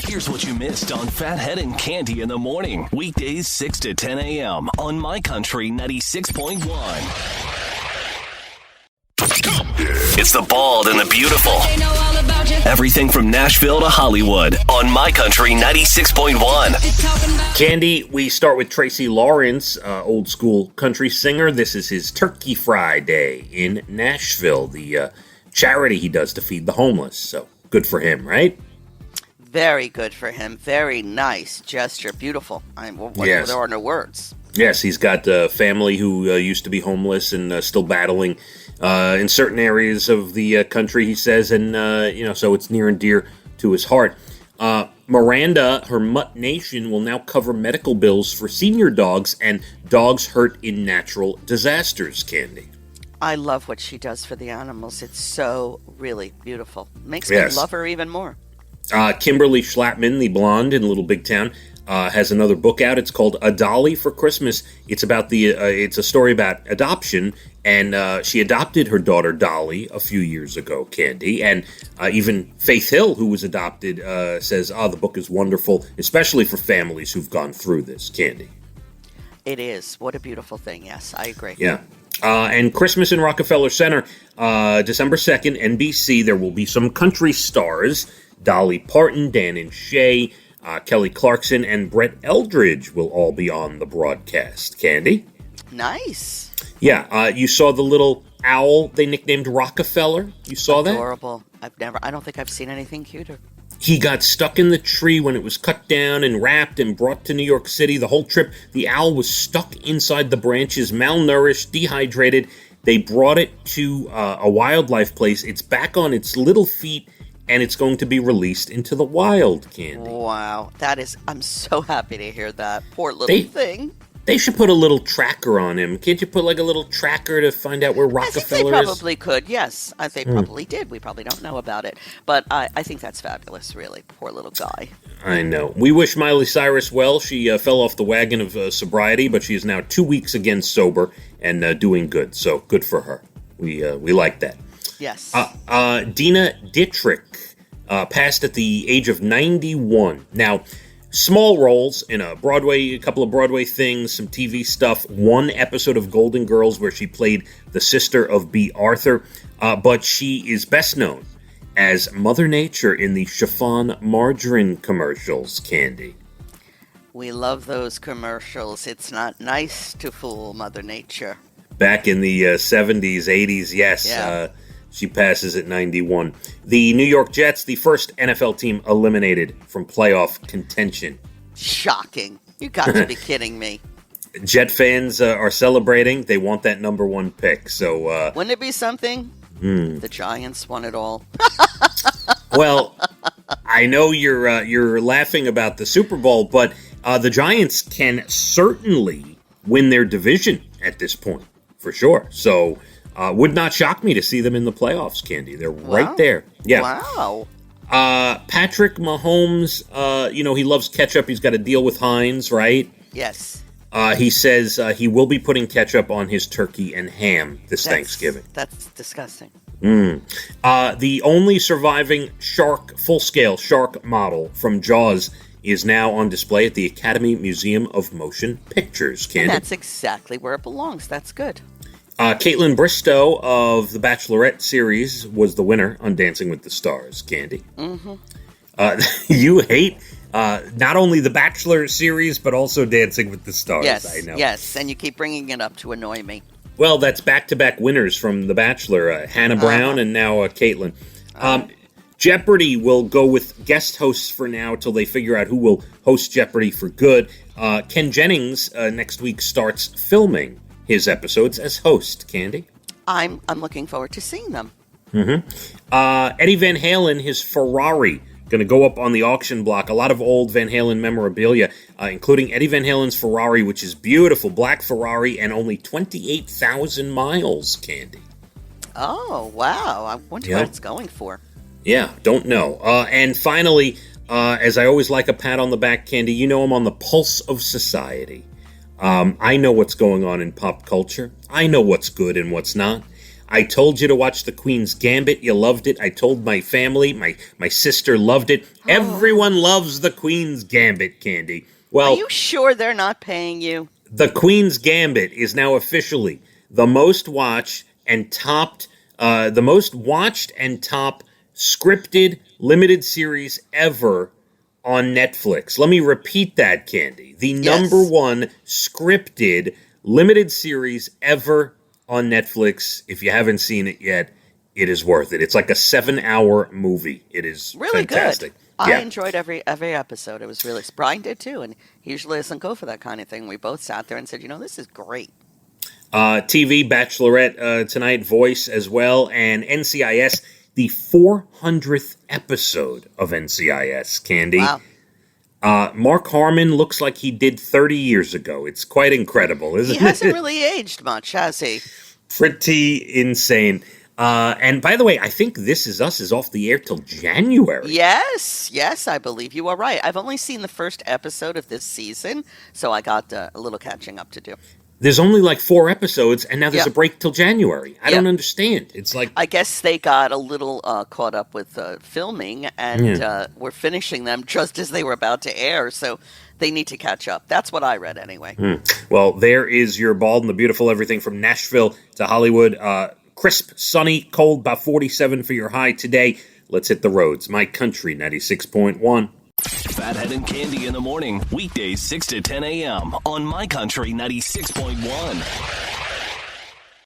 Here's what you missed on Phathead and Cande in the morning. Weekdays 6 to 10 a.m. on My Country 96.1. It's the bald and the beautiful. Everything from Nashville to Hollywood on My Country 96.1. Cande, we start with Tracy Lawrence, old school country singer. This is his Turkey Friday in Nashville, the charity he does to feed the homeless. So good for him, right? Very good for him. Very nice gesture. Beautiful. Yes. There are no words. Yes, he's got a family who used to be homeless and still battling in certain areas of the country, he says, and, so it's near and dear to his heart. Miranda, her Mutt Nation, will now cover medical bills for senior dogs and dogs hurt in natural disasters, Cande. I love what she does for the animals. It's so really beautiful. Makes me love her even more. Kimberly Schlappman, the blonde in Little Big Town, has another book out. It's called A Dolly for Christmas. It's about it's a story about adoption, and she adopted her daughter Dolly a few years ago, Cande. And even Faith Hill, who was adopted, says, the book is wonderful, especially for families who've gone through this, Cande. It is. What a beautiful thing. Yes, I agree. Yeah. And Christmas in Rockerfeller Center, December 2nd, NBC. There will be some country stars. Dolly Parton, Dan and Shay, Kelly Clarkson, and Brett Eldridge will all be on the broadcast. Cande? Nice. Yeah, you saw the little owl they nicknamed Rockerfeller? You saw that? Adorable. I don't think I've seen anything cuter. He got stuck in the tree when it was cut down and wrapped and brought to New York City. The whole trip, the owl was stuck inside the branches, malnourished, dehydrated. They brought it to a wildlife place. It's back on its little feet, and it's going to be released into the wild, Cande. Wow. I'm so happy to hear that. Poor little thing. They should put a little tracker on him. Can't you put like a little tracker to find out where Rockefeller is? I think they probably could, yes. They probably did. We probably don't know about it. But I think that's fabulous, really. Poor little guy. I know. We wish Miley Cyrus well. She fell off the wagon of sobriety, but she is now 2 weeks again sober and doing good. So good for her. We like that. Yes. Dina Dietrich passed at the age of 91. Now, small roles in a couple of Broadway things, some TV stuff, one episode of Golden Girls where she played the sister of B. Arthur, but she is best known as Mother Nature in the chiffon margarine commercials, Cande. We love those commercials. It's not nice to fool Mother Nature. Back in the 70s, 80s, yes. Yeah. She passes at 91. The New York Jets, the first NFL team eliminated from playoff contention. Shocking. You got to be kidding me. Jet fans are celebrating. They want that number one pick. So wouldn't it be something? The Giants won it all. Well, I know you're laughing about the Super Bowl, but the Giants can certainly win their division at this point, for sure. So would not shock me to see them in the playoffs, Cande. They're right there. Yeah. Wow. Patrick Mahomes, he loves ketchup. He's got to deal with Heinz, right? Yes. He says he will be putting ketchup on his turkey and ham this Thanksgiving. That's disgusting. The only surviving full-scale shark model from Jaws is now on display at the Academy Museum of Motion Pictures, Cande. And that's exactly where it belongs. That's good. Caitlin Bristow of the Bachelorette series was the winner on Dancing with the Stars, Cande. Mm-hmm. You hate not only the Bachelor series, but also Dancing with the Stars, yes, I know. Yes, and you keep bringing it up to annoy me. Well, that's back-to-back winners from The Bachelor, Hannah Brown and now Caitlin. Jeopardy will go with guest hosts for now till they figure out who will host Jeopardy for good. Ken Jennings next week starts filming his episodes as host, Cande. I'm looking forward to seeing them. Mm-hmm. Eddie Van Halen, his Ferrari, going to go up on the auction block. A lot of old Van Halen memorabilia, including Eddie Van Halen's Ferrari, which is beautiful, black Ferrari, and only 28,000 miles, Cande. Oh, wow. I wonder what it's going for. Yeah, don't know. And finally, as I always like a pat on the back, Cande, I'm on the pulse of society. I know what's going on in pop culture. I know what's good and what's not. I told you to watch The Queen's Gambit. You loved it. I told my family. My sister loved it. Oh. Everyone loves The Queen's Gambit, Cande. Well, are you sure they're not paying you? The Queen's Gambit is now officially the most watched and topped scripted limited series ever on Netflix. Let me repeat that, Cande. The number one scripted limited series ever on Netflix. If you haven't seen it yet, it is worth it. It's like a 7-hour movie. It is really fantastic. Good. I enjoyed every episode. It was really, Brian did too, and he usually doesn't go for that kind of thing. We both sat there and said, this is great. TV, Bachelorette tonight, Voice as well, and NCIS, the 400th episode of NCIS, Cande. Wow. Mark Harmon looks like he did 30 years ago. It's quite incredible, isn't it? He hasn't really aged much, has he? Pretty insane. And by the way, I think This Is Us is off the air till January. Yes, I believe you are right. I've only seen the first episode of this season, so I got a little catching up to do. There's only like 4 episodes, and now there's a break till January. I don't understand. It's like, I guess they got a little caught up with filming, and were finishing them just as they were about to air, so they need to catch up. That's what I read anyway. Well, there is your Bald and the Beautiful, everything from Nashville to Hollywood. Crisp, sunny, cold, about 47 for your high today. Let's hit the roads. My Country 96.1. Phathead and Cande in the morning, weekdays 6 to 10 a.m. on My Country 96.1.